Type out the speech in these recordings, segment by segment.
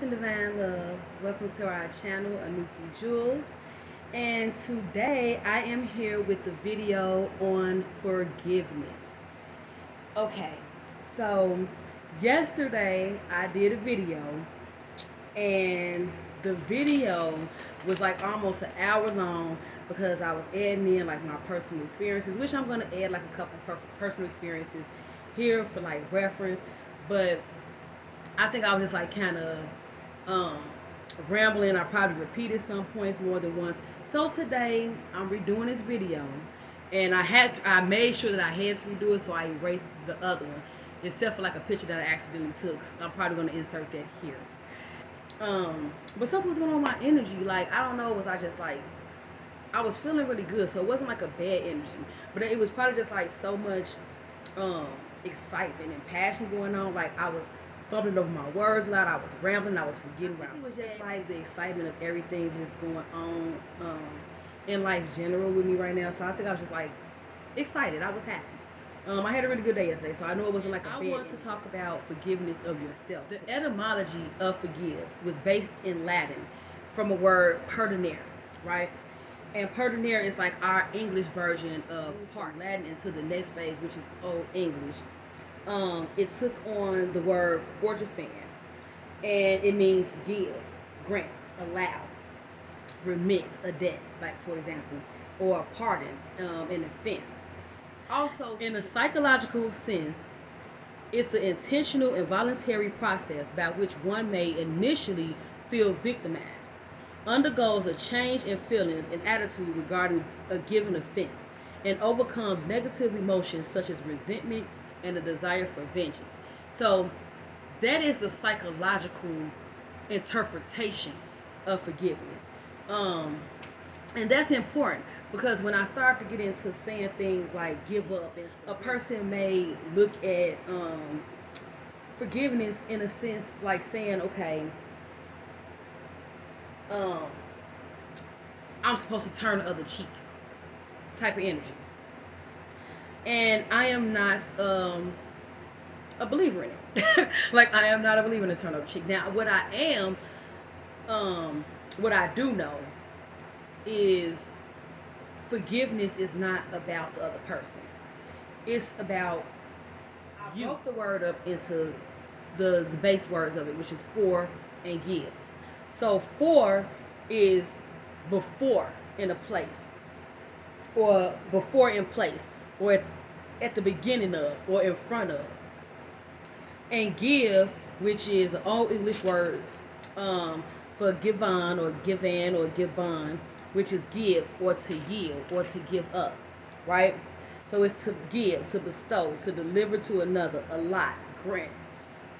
peace and divine love. Welcome to our channel, Anuki Jules. And today I am here with the video on forgiveness. Okay, so yesterday I did a video, and the video was like almost an hour long because I was adding in like my personal experiences, which I'm going to add like a couple personal experiences here for like reference. But I think I was just like kind of um, rambling. I probably repeated some points more than once. So today I'm redoing this video, and I made sure that I had to redo it, so I erased the other one, except for like a picture that I accidentally took. So I'm probably gonna insert that here. But something was going on with my energy. Like I don't know, was I just like I was feeling really good, so it wasn't like a bad energy, but it was probably just like so much um excitement and passion going on. Like I was fumbling over my words a lot. I was rambling. I was forgetting. It was just like the excitement of everything just going on in life general with me right now. So I think I was just like excited. I was happy. I had a really good day yesterday, so I know it wasn't like a bad. I want to talk about forgiveness of yourself. The etymology of forgive was based in Latin from a word perdonare, right? And perdonare is like our English version of pardon. Latin into the next phase, which is Old English. It took on the word forgifen, and it means give, grant, allow, remit a debt, like for example, or pardon, an offense. Also, in a psychological sense, it's the intentional and voluntary process by which one may initially feel victimized, undergoes a change in feelings and attitude regarding a given offense, and overcomes negative emotions such as resentment and a desire for vengeance. So that is the psychological interpretation of forgiveness. And that's important because when I start to get into saying things like give up, and a person may look at forgiveness in a sense like saying, okay, um, I'm supposed to turn the other cheek type of energy. And I am not a believer in it. Like I am not a believer in the turn the other cheek. Now, what I do know is forgiveness is not about the other person. It's about you. I broke the word up into the base words of it, which is for and give. So for is before in a place, or before in place, or at the beginning of, or in front of. And give, which is an old English word for giefan or giefan or giefan, which is give or to yield or to give up, right? So it's to give, to bestow, to deliver to another, allot, grant,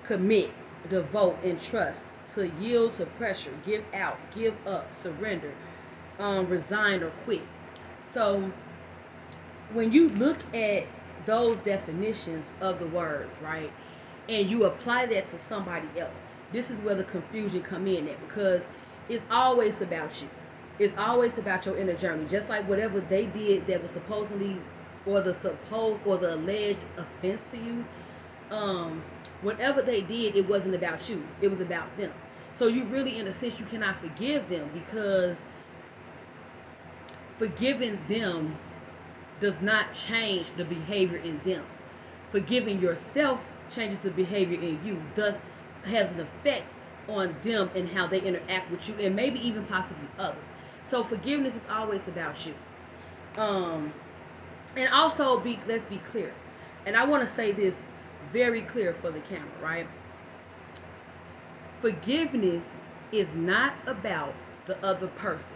commit, devote, and trust, to yield to pressure, give out, give up, surrender, resign or quit. So when you look at those definitions of the words, right, and you apply that to somebody else, this is where the confusion come in at, because it's always about you. It's always about your inner journey. Just like whatever they did that was supposedly, or the supposed or the alleged offense to you, whatever they did, it wasn't about you. It was about them. So you really, in a sense, you cannot forgive them, because forgiving them does not change the behavior in them. Forgiving yourself changes the behavior in you, thus has an effect on them and how they interact with you, and maybe even possibly others. So forgiveness is always about you. And also, let's be clear, and I want to say this very clear for the camera, right? Forgiveness is not about the other person.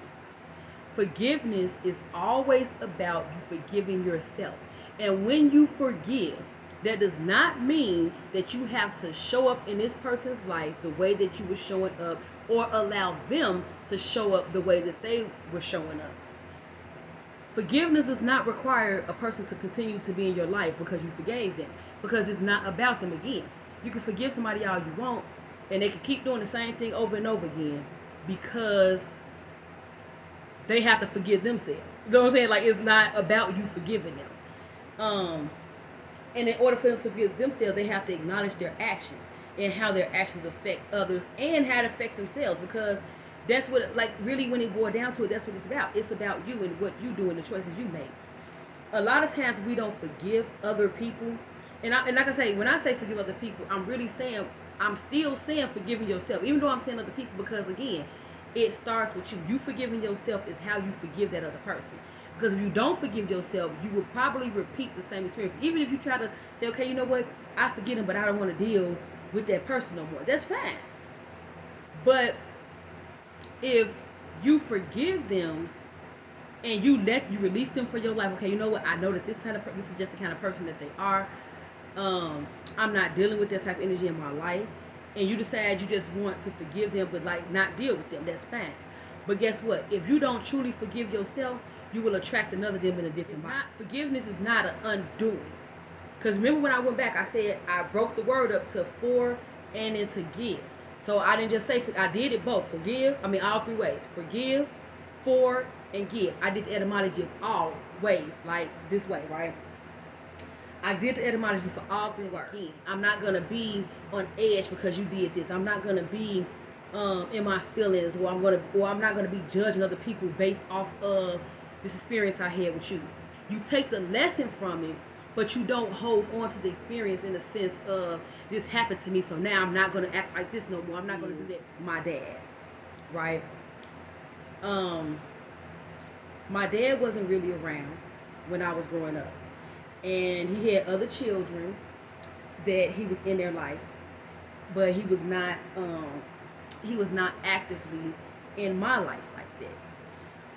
Forgiveness is always about you forgiving yourself. And when you forgive, that does not mean that you have to show up in this person's life the way that you were showing up, or allow them to show up the way that they were showing up. Forgiveness does not require a person to continue to be in your life because you forgave them, because it's not about them again. You can forgive somebody all you want, and they can keep doing the same thing over and over again because they have to forgive themselves. You know what I'm saying? Like, it's not about you forgiving them. And in order for them to forgive themselves, they have to acknowledge their actions. and how their actions affect others and how it affect themselves, because that's what, like, really, when it boils down to it, that's what it's about. It's about you and what you do and the choices you make. A lot of times we don't forgive other people, and like I say, when I say forgive other people, I'm really saying, I'm still saying forgiving yourself, even though I'm saying other people, because again, it starts with you. You forgiving yourself is how you forgive that other person. Because if you don't forgive yourself, you will probably repeat the same experience. Even if you try to say, okay, you know what, I forgive him, but I don't want to deal with that person no more. That's fine. But if you forgive them and you release them for your life, okay, you know what, I know that this is just the kind of person that they are. I'm not dealing with that type of energy in my life, and you decide you just want to forgive them, but like not deal with them, that's fine. But guess what? If you don't truly forgive yourself, you will attract another them in a different life. Forgiveness is not an undoing. Because remember when I went back, I said I broke the word up to for and then to give. So I didn't just say, I did it both. Forgive, I mean all three ways. Forgive, for, and give. I did the etymology of all ways, like this way, right? I did the etymology for all three words. I'm not going to be on edge because you did this. I'm not going to be in my feelings, or I'm not going to be judging other people based off of this experience I had with you. You take the lesson from it, but you don't hold on to the experience in the sense of, this happened to me, so now I'm not going to act like this no more. I'm not going to do that. My dad, right? My dad wasn't really around when I was growing up, and he had other children that he was in their life, but he was not actively in my life like that.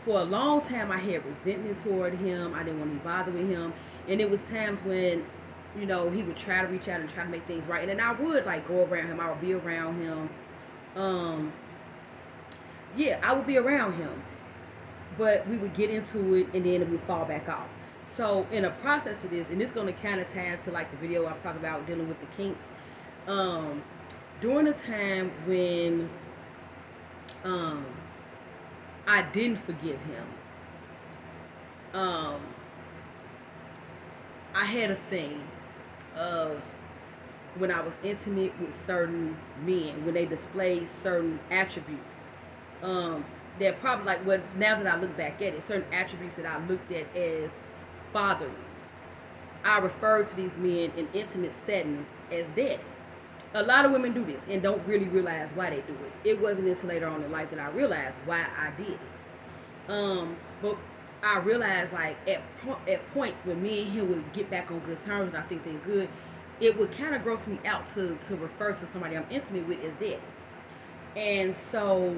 For a long time, I had resentment toward him. I didn't want to be bothered with him, and it was times when, he would try to reach out and try to make things right, and then I would like go around him. I would be around him. I would be around him, but we would get into it and then it would fall back off. So in a process to this, and this is going to kind of tie into like the video I'm talking about dealing with the kinks. During the time when I didn't forgive him, I had a thing of when I was intimate with certain men, when they displayed certain attributes, that probably, like, what, now that I look back at it, certain attributes that I looked at as fatherly, I refer to these men in intimate settings as daddy. A lot of women do this and don't really realize why they do it. It wasn't until later on in life that I realized why I did it. But I realized, like, at points when me and him would get back on good terms and I think things good, it would kind of gross me out to refer to somebody I'm intimate with as daddy. And so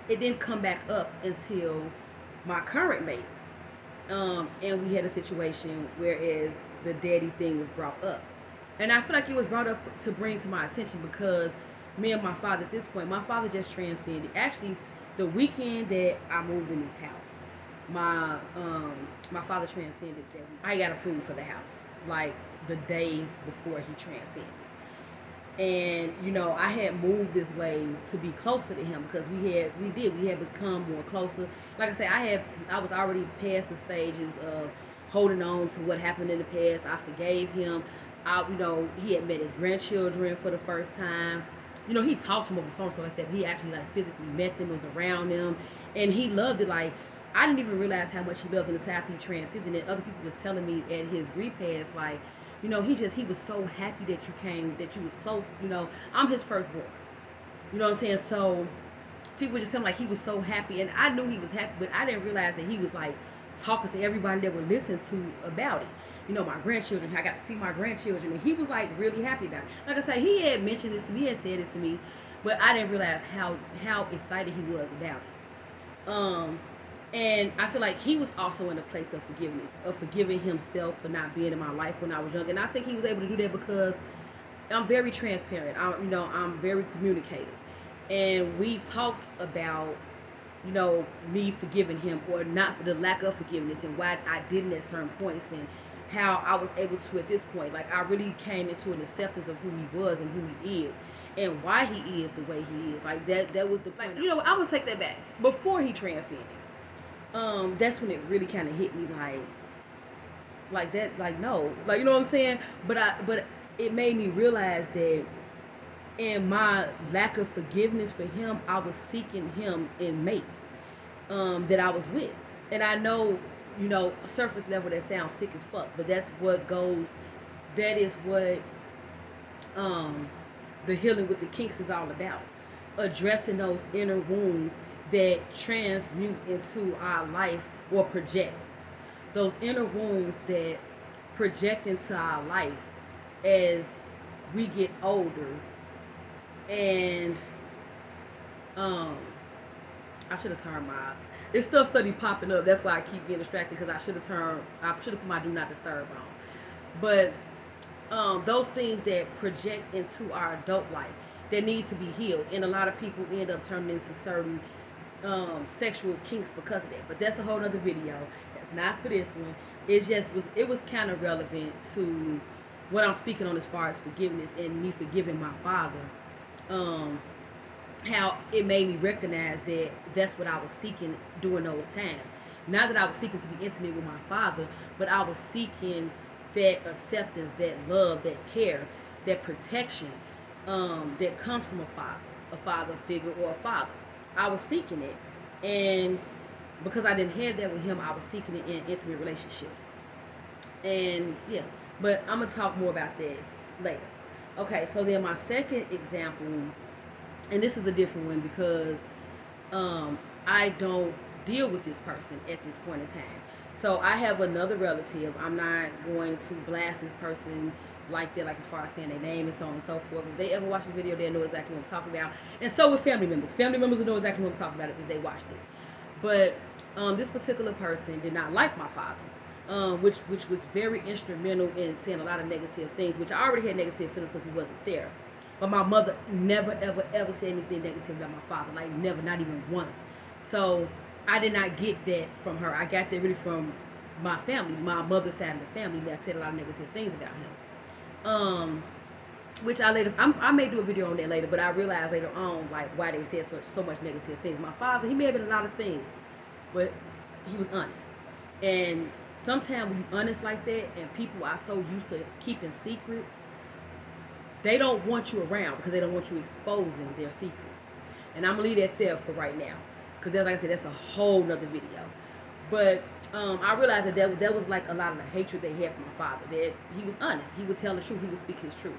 it didn't come back up until my current mate. And we had a situation whereas the daddy thing was brought up. And I feel like it was brought up to bring to my attention because me and my father at this point, my father just transcended. Actually, the weekend that I moved in this house, my father transcended that week. I got approved for the house like the day before he transcended. And I had moved this way to be closer to him because we had become more closer. Like I said, I was already past the stages of holding on to what happened in the past. I forgave him. He had met his grandchildren for the first time. He talked to them over the phone, stuff like that, but he actually like physically met them, was around them, and he loved it. Like, I didn't even realize how much he loved in the South. He transcended it. Other people was telling me at his repast, like, he was so happy that you came, that you was close. I'm his firstborn. You know what I'm saying? So people just telling like he was so happy, and I knew he was happy, but I didn't realize that he was like talking to everybody that would listen to about it. My grandchildren, I got to see my grandchildren, and he was like really happy about it. Like I said, he had mentioned this to me, he had said it to me, but I didn't realize how excited he was about it. And I feel like he was also in a place of forgiveness, of forgiving himself for not being in my life when I was young. And I think he was able to do that because I'm very transparent. I'm very communicative. And we talked about, me forgiving him or not, for the lack of forgiveness, and why I didn't at certain points, and how I was able to at this point. Like, I really came into an acceptance of who he was and who he is and why he is the way he is. Like, that was the point. I would take that back. Before he transcended, that's when it really kind of hit me, like that, like, no, like, you know what I'm saying? But it made me realize that And my lack of forgiveness for him, I was seeking him in mates that I was with. And I know, surface level that sounds sick as fuck, but that's what goes. That is what um, the healing with the kinks is all about. Addressing those inner wounds that transmute into our life or project. Those inner wounds that project into our life as we get older. And um, I should have turned my. It's stuff study popping up. That's why I keep getting distracted because I should have put my do not disturb on. But those things that project into our adult life that needs to be healed, and a lot of people end up turning into certain sexual kinks because of that. But that's a whole other video. That's not for this one. It was kind of relevant to what I'm speaking on as far as forgiveness and me forgiving my father. Um, how it made me recognize that that's what I was seeking during those times. Not that I was seeking to be intimate with my father, but I was seeking that acceptance, that love, that care, that protection that comes from a father figure or a father. I was seeking it, and because I didn't have that with him, I was seeking it in intimate relationships. And yeah, but I'm gonna talk more about that later. Okay, so then my second example, and this is a different one because I don't deal with this person at this point in time. So I have another relative. I'm not going to blast this person like that, like as far as saying their name and so on and so forth. If they ever watch this video, they'll know exactly what I'm talking about. And so with family members. Family members will know exactly what I'm talking about if they watch this. But this particular person did not like my father. Which was very instrumental in saying a lot of negative things, which I already had negative feelings because he wasn't there. But my mother never, ever, ever said anything negative about my father. Like, never, not even once. So I did not get that from her. I got that really from my family, my mother's side of the family, that said a lot of negative things about him. Which I may do a video on that later, but I realized later on, like, why they said so much negative things. My father, he may have been a lot of things, but he was honest. And sometimes when you're honest like that, and people are so used to keeping secrets, they don't want you around because they don't want you exposing their secrets. And I'm gonna leave that there for right now, because like I said, that's a whole nother video. But I realized that was like a lot of the hatred they had for my father. That he was honest, he would tell the truth, he would speak his truth.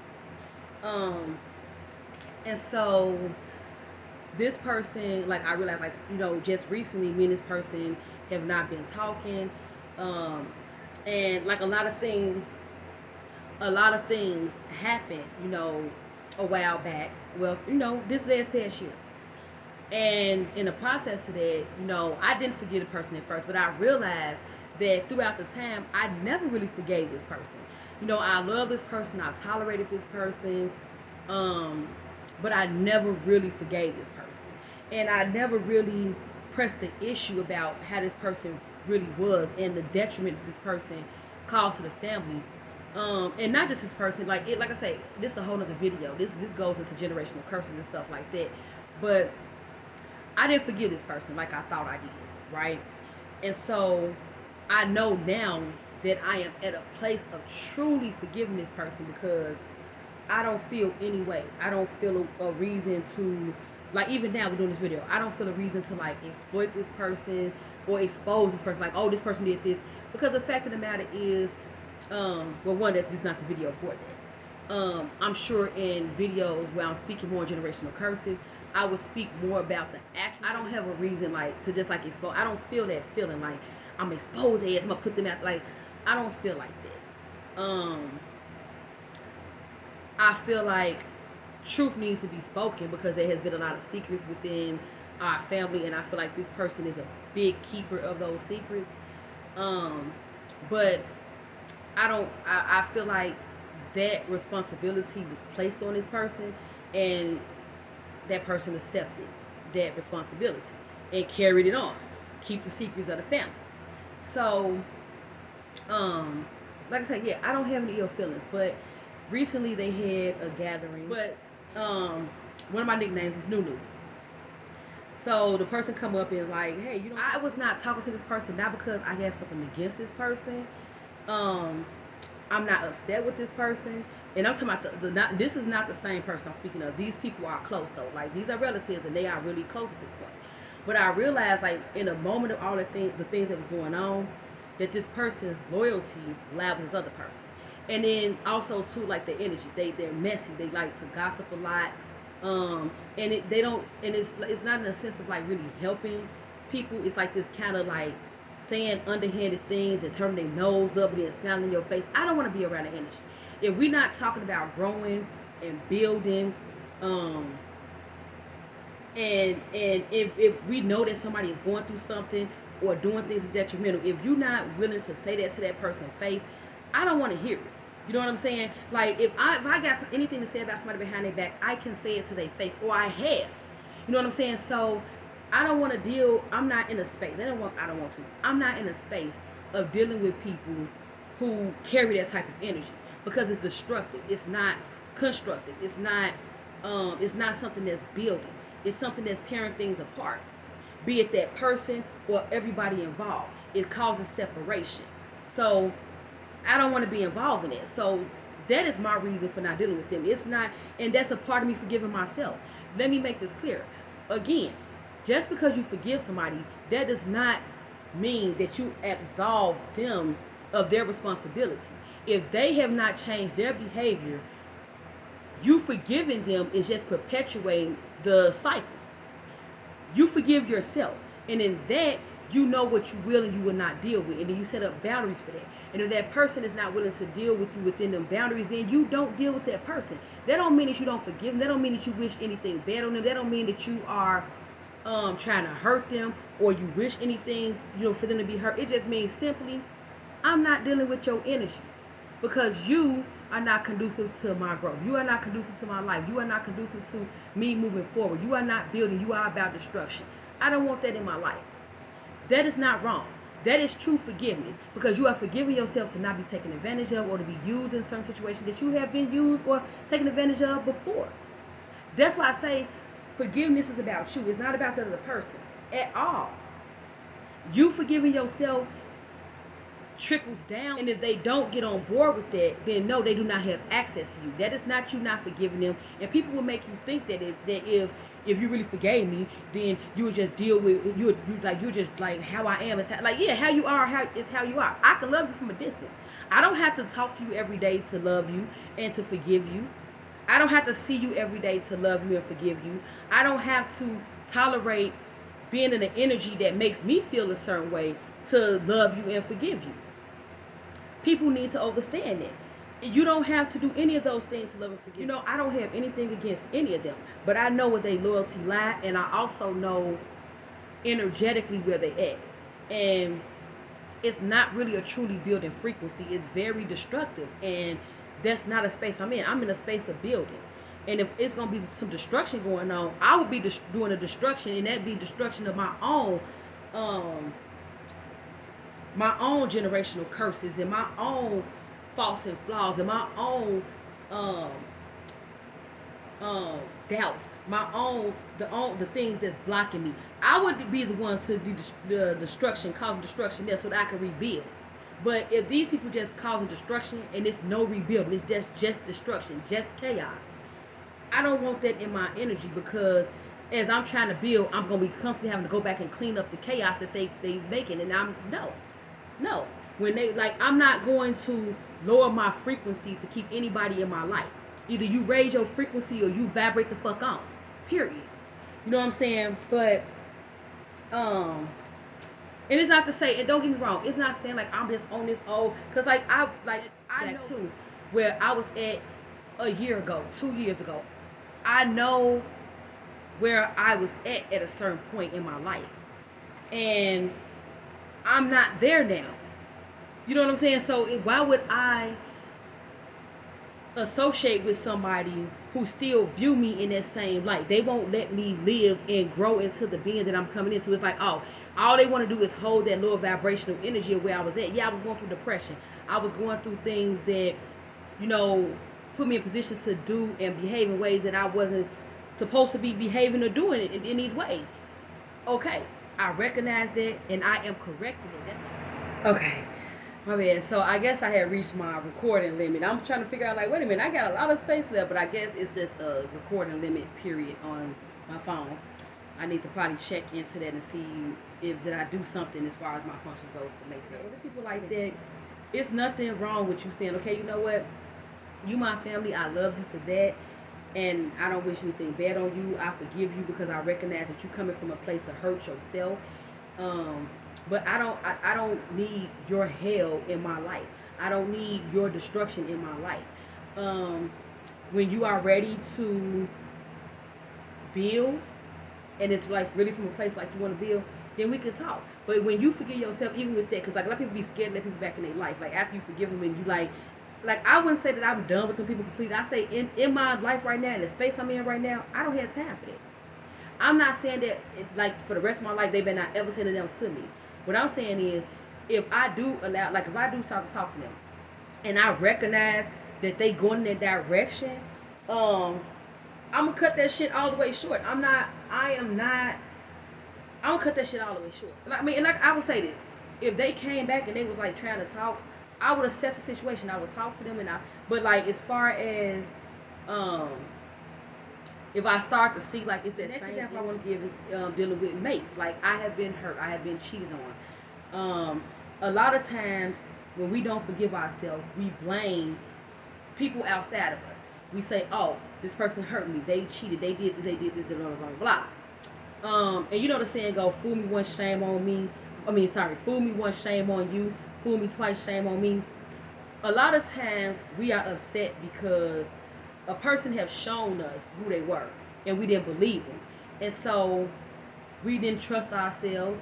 And so this person, like I realized, like just recently, me and this person have not been talking, and like a lot of things happened, a while back. Well, this last past year. And in the process of that, I didn't forgive the person at first, but I realized that throughout the time, I never really forgave this person. I love this person, I tolerated this person, but I never really forgave this person. And I never really pressed the issue about how this person really was and the detriment this person caused to the family. And not just this person, like I say, this is a whole other video. This goes into generational curses and stuff like that. But I didn't forgive this person like I thought I did, right? And so I know now that I am at a place of truly forgiving this person because I don't feel any ways. I don't feel a reason to, like, even now we're doing this video, I don't feel a reason to like exploit this person or expose this person, like, oh, this person did this. Because the fact of the matter is, well, one, this is not the video for that. I'm sure in videos where I'm speaking more generational curses, I would speak more about the action. I don't have a reason like to just like expose. I don't feel that feeling like I'm exposed as I'm gonna put them out. Like, I don't feel like that. I feel like truth needs to be spoken because there has been a lot of secrets within our family, and I feel like this person is a big keeper of those secrets. But I feel like that responsibility was placed on this person, and that person accepted that responsibility and carried it on. Keep the secrets of the family. So, like I said, yeah, I don't have any ill feelings, but recently they had a gathering. But one of my nicknames is Nunu. So the person come up and like, hey, I was not talking to this person, not because I have something against this person. I'm not upset with this person, And I'm talking about the not. This is not the same person I'm speaking of. These people are close though. Like these are relatives, and they are really close at this point. But I realized, like in a moment of all the things that was going on, that this person's loyalty lied with this other person. And then also too, like the energy, they're messy. They like to gossip a lot, and they don't. And it's not in a sense of like really helping people. It's like this kind of like saying underhanded things and turning their nose up and then smiling in your face. I don't want to be around the energy. If we're not talking about growing and building, um, and if we know that somebody is going through something or doing things detrimental, if you're not willing to say that to that person's face, I don't want to hear it. You know what I'm saying? Like if I got anything to say about somebody behind their back, I can say it to their face, or I have. You know what I'm saying? So I don't want to deal. I'm not in a space. I don't want to. I'm not in a space of dealing with people who carry that type of energy because it's destructive. It's not constructive. It's not. It's not something that's building. It's something that's tearing things apart. Be it that person or everybody involved. It causes separation. So I don't want to be involved in it. So that is my reason for not dealing with them. It's not, and that's a part of me forgiving myself. Let me make this clear. Again, just because you forgive somebody, that does not mean that you absolve them of their responsibility. If they have not changed their behavior, you forgiving them is just perpetuating the cycle. You forgive yourself, and in that you know what you will and you will not deal with, and then you set up boundaries for that. And if that person is not willing to deal with you within them boundaries, then you don't deal with that person. That don't mean that you don't forgive them. That don't mean that you wish anything bad on them. That don't mean that you are trying to hurt them or you wish anything, for them to be hurt. It just means simply, I'm not dealing with your energy because you are not conducive to my growth. You are not conducive to my life. You are not conducive to me moving forward. You are not building. You are about destruction. I don't want that in my life. That is not wrong. That is true forgiveness because you are forgiving yourself to not be taken advantage of or to be used in some situations that you have been used or taken advantage of before. That's why I say forgiveness is about you. It's not about the other person at all. You forgiving yourself trickles down, and if they don't get on board with that, then no, they do not have access to you. That is not you not forgiving them. And people will make you think that if you really forgave me, then you would just deal with you just like how I am is like how you are, how you are. I can love you from a distance. I don't have to talk to you every day to love you and to forgive you. I don't have to see you every day to love you and forgive you. I don't have to tolerate being in an energy that makes me feel a certain way to love you and forgive you. People need to understand that. You don't have to do any of those things to love and forgive. I don't have anything against any of them, but I know where their loyalty lie, and I also know energetically where they at. And it's not really a truly building frequency. It's very destructive, and that's not a space I'm in. I'm in a space of building. And if it's going to be some destruction going on, I would be doing a destruction, and that'd be destruction of my own generational curses and my own faults and flaws and my own doubts, my own the things that's blocking me. I would be the one to do the destruction, causing destruction there, so that I can rebuild. But if these people just causing destruction and it's no rebuilding, it's just destruction, just chaos, I don't want that in my energy, because as I'm trying to build, I'm going to be constantly having to go back and clean up the chaos that they making. And no. When they, I'm not going to lower my frequency to keep anybody in my life. Either you raise your frequency or you vibrate the fuck on. Period. You know what I'm saying? But, and it's not to say, and don't get me wrong, it's not saying like I'm just on this old, because I know too, where I was at a year ago, 2 years ago. I know where I was at a certain point in my life. And I'm not there now. You know what I'm saying? So why would I associate with somebody who still view me in that same light? They won't let me live and grow into the being that I'm coming into. It's like, oh, all they want to do is hold that lower vibrational energy of where I was at. Yeah, I was going through depression. I was going through things that, put me in positions to do and behave in ways that I wasn't supposed to be behaving or doing in these ways. Okay, I recognize that and I am correcting it. That's okay. My bad. So I guess I had reached my recording limit. I'm trying to figure out, like, wait a minute, I got a lot of space left, but I guess it's just a recording limit period on my phone. I need to probably check into that and see if did I do something as far as my functions go to make that. With people like that, it's nothing wrong with you saying, okay, you know what, you my family, I love you for that, and I don't wish anything bad on you. I forgive you because I recognize that you coming from a place to hurt yourself. Um, but I don't need your hell in my life. I don't need your destruction in my life. Um, when you are ready to build, and it's like really from a place like you want to build, then we can talk. But when you forgive yourself, even with that, because like a lot of people be scared to let people back in their life. Like after you forgive them and you like I wouldn't say that I'm done with them people completely. I say in my life right now, in the space I'm in right now, I don't have time for that. I'm not saying that like for the rest of my life they better not ever say anything else to me. What I'm saying is, if I do allow, like if I do start to talk to them, and I recognize that they going in that direction, I'm gonna cut that shit all the way short. I'm not. I am not. I'm gonna cut that shit all the way short. I mean, and like I would say this: if they came back and they was like trying to talk, I would assess the situation. I would talk to them, and But like as far as, um, if I start to see like it's that same example I want to give is dealing with mates. Like I have been hurt. I have been cheated on. A lot of times when we don't forgive ourselves, we blame people outside of us. We say, "Oh, this person hurt me. They cheated. They did this. They did this. Blah blah blah blah." And you know the saying go, "Fool me once, shame on me." Fool me once, shame on you. Fool me twice, shame on me. A lot of times we are upset because a person has shown us who they were, and we didn't believe them, and so we didn't trust ourselves,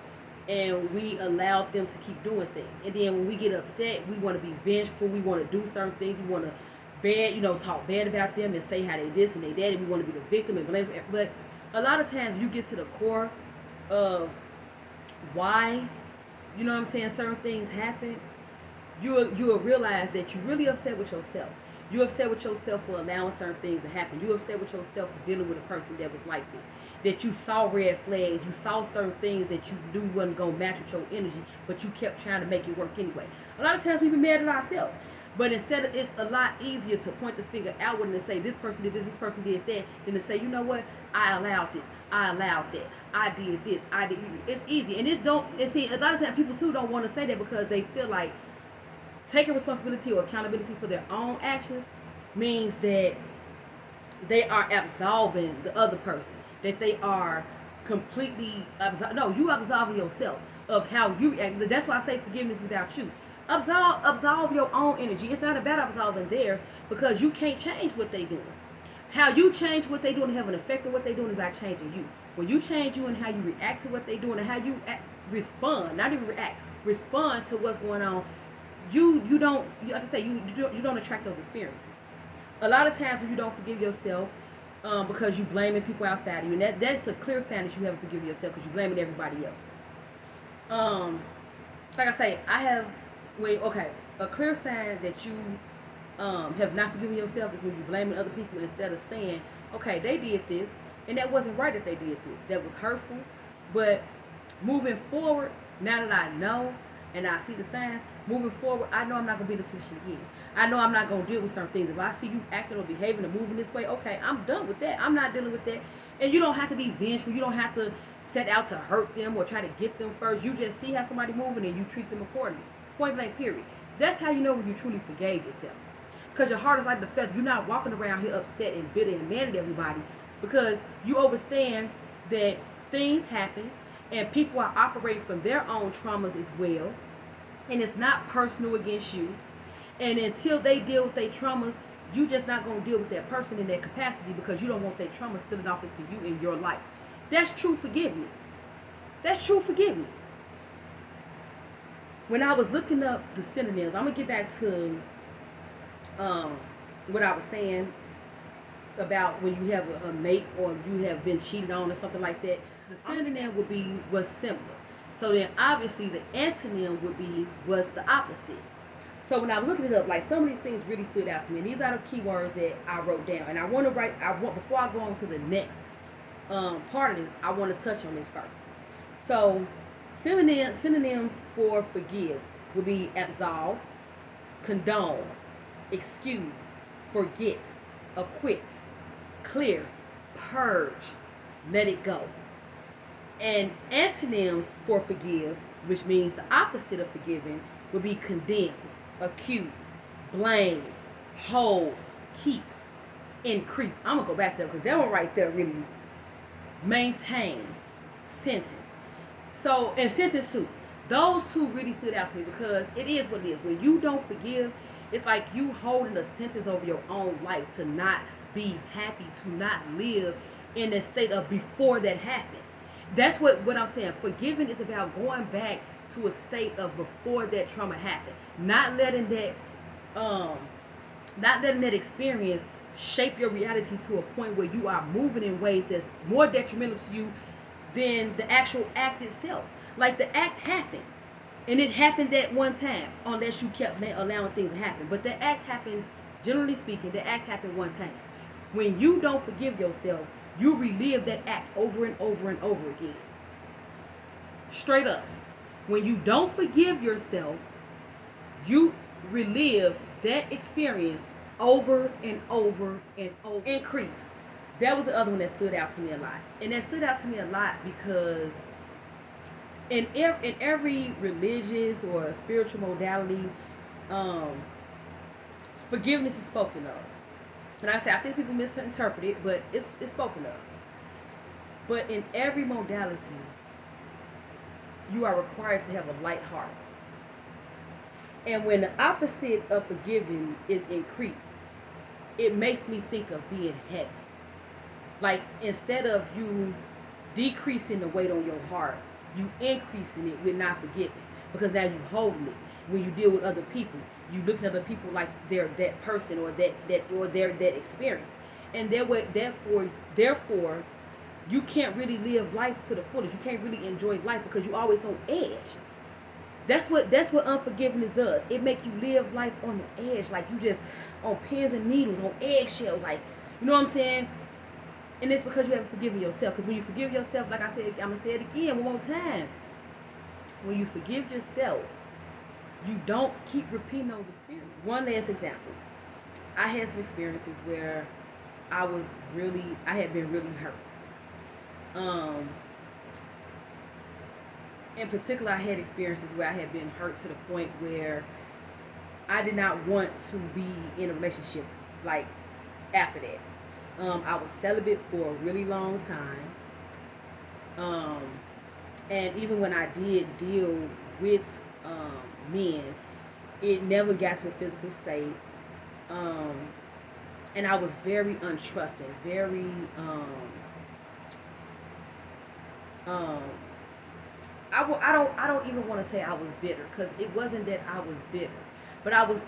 and we allowed them to keep doing things. And then when we get upset, we want to be vengeful. We want to do certain things. We want to talk bad about them and say how they this and they that, and we want to be the victim and blame. But a lot of times you get to the core of why, certain things happen. You'll realize that you're really upset with yourself. You're upset with yourself for allowing certain things to happen. You're upset with yourself for dealing with a person that was like this. That you saw red flags, you saw certain things that you knew wasn't gonna match with your energy, but you kept trying to make it work anyway. A lot of times we be mad at ourselves. But instead of, it's a lot easier to point the finger outward and say this person did this person did that, than to say, you know what, I allowed this, I allowed that, I did this, I did. It's easy, and see, a lot of times people too don't want to say that because they feel like taking responsibility or accountability for their own actions means that they are absolving the other person, that they are completely no, you absolving yourself of how you react. That's why I say forgiveness is about you. Absolve your own energy. It's not about absolving theirs, because you can't change what they doing. How you change what they doing and have an effect on what they doing is by changing you. When you change you and how you react to what they doing and how you respond, not even react, respond to what's going on, you don't, like I say, you don't attract those experiences. A lot of times when you don't forgive yourself, because you blaming people outside of you, and that's a clear sign that you haven't forgiven yourself, because you're blaming everybody else. Like I say, a clear sign that you have not forgiven yourself is when you're blaming other people instead of saying, okay, they did this, and that wasn't right that they did this. That was hurtful. But moving forward, now that I know and I see the signs, moving forward, I know I'm not going to be in this position again. I know I'm not going to deal with certain things. If I see you acting or behaving or moving this way, okay, I'm done with that. I'm not dealing with that. And you don't have to be vengeful. You don't have to set out to hurt them or try to get them first. You just see how somebody moving and you treat them accordingly. Point blank, period. That's how you know when you truly forgave yourself. Because your heart is like the feather. You're not walking around here upset and bitter and mad at everybody, because you understand that things happen and people are operating from their own traumas as well. And it's not personal against you. And until they deal with their traumas, you just not going to deal with that person in that capacity, because you don't want their trauma spilling off into you in your life. That's true forgiveness. That's true forgiveness. When I was looking up the synonyms, I'm going to get back to what I was saying about when you have a mate or you have been cheated on or something like that. The synonym would be what's similar. So then obviously the antonym would be what's the opposite. So when I was looking it up, like some of these things really stood out to me. And these are the keywords that I wrote down. And before I go on to the next part of this, I want to touch on this first. So synonyms for forgive. would be absolve, condone, excuse, forget, acquit, clear, purge, let it go. And antonyms for forgive, which means the opposite of forgiving, would be condemn, accuse, blame, hold, keep, increase. I'm gonna go back to that because that one right there really maintain, sentence. So, and sentence two, those two really stood out to me because it is what it is. When you don't forgive, it's like you holding a sentence over your own life to not be happy, to not live in a state of before that happened. That's what I'm saying. Forgiving is about going back to a state of before that trauma happened. Um not letting that experience shape your reality to a point where you are moving in ways that's more detrimental to you than the actual act itself. Like the act happened, and it happened that one time, unless you kept allowing things to happen. But the act happened, generally speaking, the act happened one time. When you don't forgive yourself, you relive that act over and over and over again. Straight up. When you don't forgive yourself, you relive that experience over and over and over. Increase. That was the other one that stood out to me a lot. And that stood out to me a lot because in every religious or spiritual modality, forgiveness is spoken of. And I say I think people misinterpret it, but it's spoken of. But in every modality, you are required to have a light heart. And when the opposite of forgiving is increase, it makes me think of being heavy. Like instead of you decreasing the weight on your heart, you increasing it with not forgiving. Because now you holding this. When you deal with other people, you look at other people like they're that person or that experience. And therefore, you can't really live life to the fullest. You can't really enjoy life because you're always on edge. That's what unforgiveness does. It makes you live life on the edge, like you just on pins and needles, on eggshells, like, you know what I'm saying? And it's because you haven't forgiven yourself. Because when you forgive yourself, like I said, I'm gonna say it again one more time. When you forgive yourself, you don't keep repeating those experiences. One last example. I had some experiences where I had been really hurt. In particular, I had experiences where I had been hurt to the point where I did not want to be in a relationship like after that. I was celibate for a really long time. And even when I did deal with men, it never got to a physical state. And I was very untrusting, very I don't even want to say I was bitter because it wasn't that I was bitter, but I was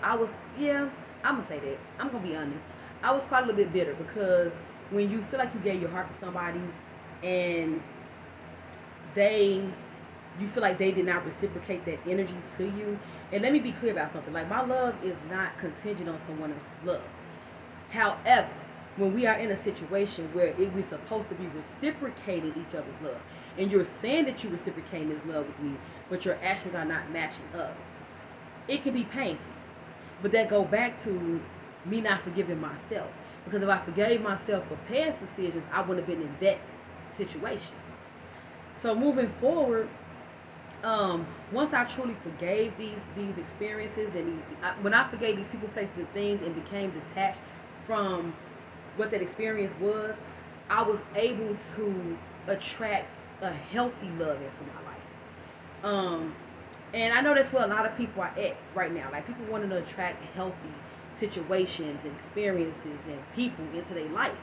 yeah, I'm gonna say that. I'm gonna be honest. I was probably a little bit bitter because when you feel like you gave your heart to somebody and you feel like they did not reciprocate that energy to you. And let me be clear about something. Like, my love is not contingent on someone else's love. However, when we are in a situation where we're supposed to be reciprocating each other's love, and you're saying that you're reciprocating this love with me, but your actions are not matching up, it can be painful. But that go back to me not forgiving myself. Because if I forgave myself for past decisions, I wouldn't have been in that situation. So moving forward, once I truly forgave these experiences, and when I forgave these people, places, and things, and became detached from what that experience was, I was able to attract a healthy love into my life. And I know that's where a lot of people are at right now. Like, people wanting to attract healthy situations and experiences and people into their life.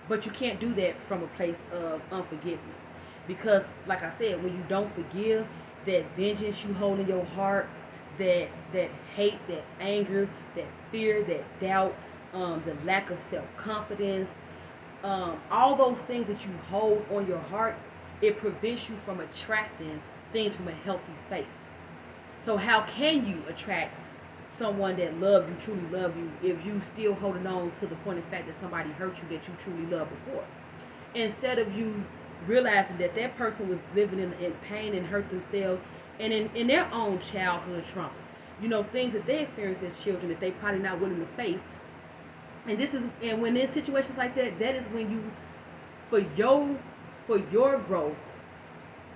But you can't do that from a place of unforgiveness. Because, like I said, when you don't forgive, that vengeance you hold in your heart, that hate, that anger, that fear, that doubt, the lack of self-confidence, all those things that you hold on your heart, it prevents you from attracting things from a healthy space. So how can you attract someone that loves you, truly loves you, if you still holding on to the point of fact that somebody hurt you that you truly loved before? Instead of you realizing that that person was living in pain and hurt themselves, and in their own childhood traumas, you know, things that they experienced as children that they probably not willing to face. And when there's situations like that, that is when you, for your growth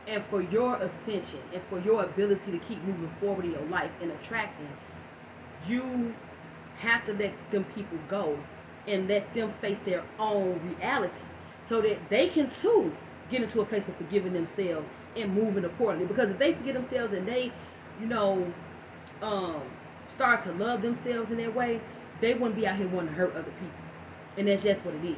and for your ascension and for your ability to keep moving forward in your life and attracting, you have to let them people go and let them face their own reality so that they can too get into a place of forgiving themselves and moving accordingly. Because if they forgive themselves and they, you know, um, start to love themselves in that way, they wouldn't be out here wanting to hurt other people. And that's just what it is.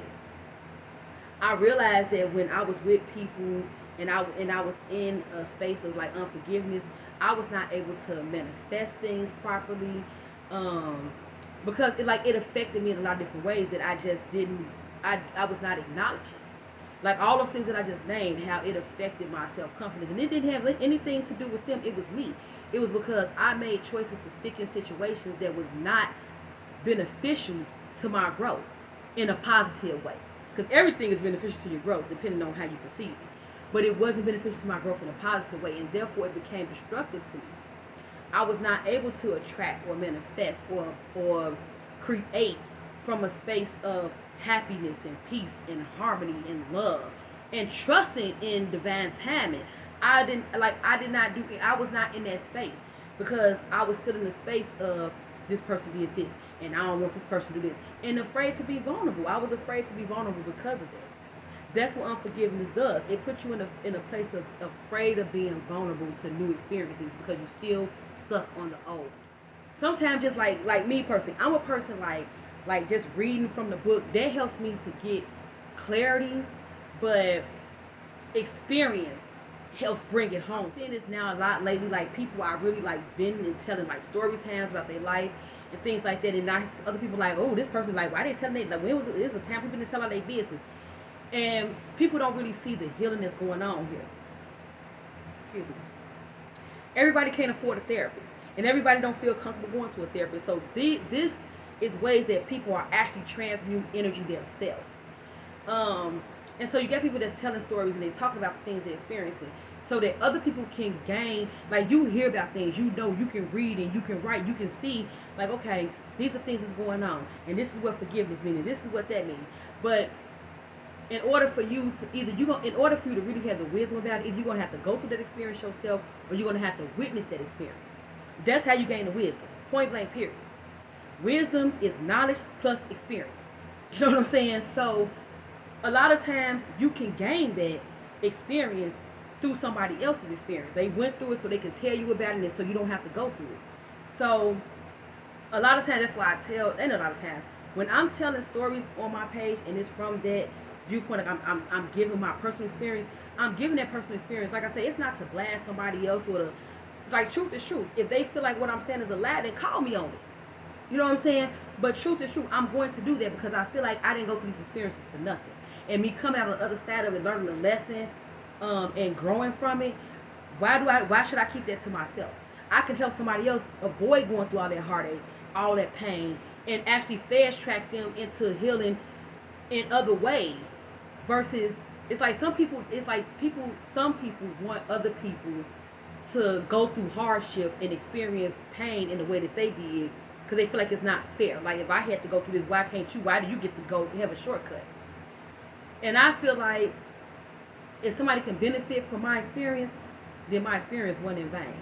I realized that when I was with people and I was in a space of like unforgiveness, I was not able to manifest things properly, because it affected me in a lot of different ways that I just didn't. I was not acknowledging. Like all those things that I just named, how it affected my self confidence, and it didn't have anything to do with them. It was me. It was because I made choices to stick in situations that was not beneficial to my growth in a positive way. Because everything is beneficial to your growth depending on how you perceive it. But it wasn't beneficial to my growth in a positive way, and therefore it became destructive to me. I was not able to attract or manifest or create from a space of happiness and peace and harmony and love and trusting in divine timing. I was not in that space because I was still in the space of this person did this and I don't want this person to do this, and afraid to be vulnerable. I was afraid to be vulnerable because of that. That's what unforgiveness does. It puts you in a place of afraid of being vulnerable to new experiences because you're still stuck on the old. Sometimes just like me personally, I'm a person like just reading from the book that helps me to get clarity, but experience helps bring it home. I'm seeing this now a lot lately. Like people are really like venting and telling like story times about their life and things like that, and not other people like, oh, this person like, why they telling they like when was it? It's a time people didn't tell all their business, and people don't really see the healing that's going on here. Excuse me. Everybody can't afford a therapist, and everybody don't feel comfortable going to a therapist. So this is ways that people are actually transmuting energy themselves. And so you get people that's telling stories and they talk about the things they're experiencing so that other people can gain, like you hear about things, you know, you can read and you can write, you can see like, okay, these are things that's going on and this is what forgiveness means and this is what that means. But in order for you to in order for you to really have the wisdom about it, either you're gonna have to go through that experience yourself or you're gonna have to witness that experience. That's how you gain the wisdom. Point blank period. Wisdom is knowledge plus experience. You know what I'm saying? So a lot of times you can gain that experience through somebody else's experience. They went through it so they can tell you about it so you don't have to go through it. So a lot of times that's why I tell, and a lot of times when I'm telling stories on my page and it's from that viewpoint, like I'm giving my personal experience, I'm giving that personal experience. Like I say, it's not to blast somebody else or to, like, truth is truth. If they feel like what I'm saying is a lie, then call me on it. You know what I'm saying? But truth is truth. I'm going to do that because I feel like I didn't go through these experiences for nothing. And me coming out on the other side of it, learning the lesson, and growing from it, why should I keep that to myself? I can help somebody else avoid going through all that heartache, all that pain, and actually fast track them into healing in other ways. Versus, it's like some people want other people to go through hardship and experience pain in the way that they did because they feel like it's not fair. Like, if I had to go through this, why can't you? Why do you get to go have a shortcut? And I feel like if somebody can benefit from my experience, then my experience wasn't in vain.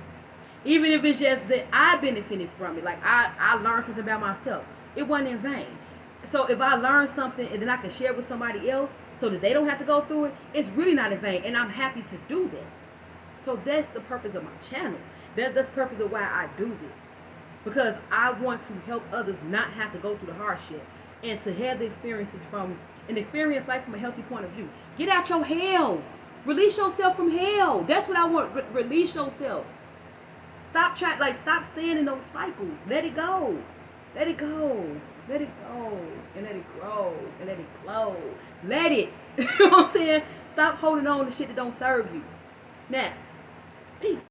Even if it's just that I benefited from it, like I learned something about myself, it wasn't in vain. So if I learn something and then I can share with somebody else so that they don't have to go through it, it's really not in vain. And I'm happy to do that. So that's the purpose of my channel. That's the purpose of why I do this. Because I want to help others not have to go through the hardship and to have the experiences from and experience life from a healthy point of view. Get out your hell. Release yourself from hell. That's what I want. Release yourself. Stop staying in those cycles. Let it go. Let it go. Let it go. And let it grow. And let it glow. Let it. You know what I'm saying? Stop holding on to shit that don't serve you. Now, peace.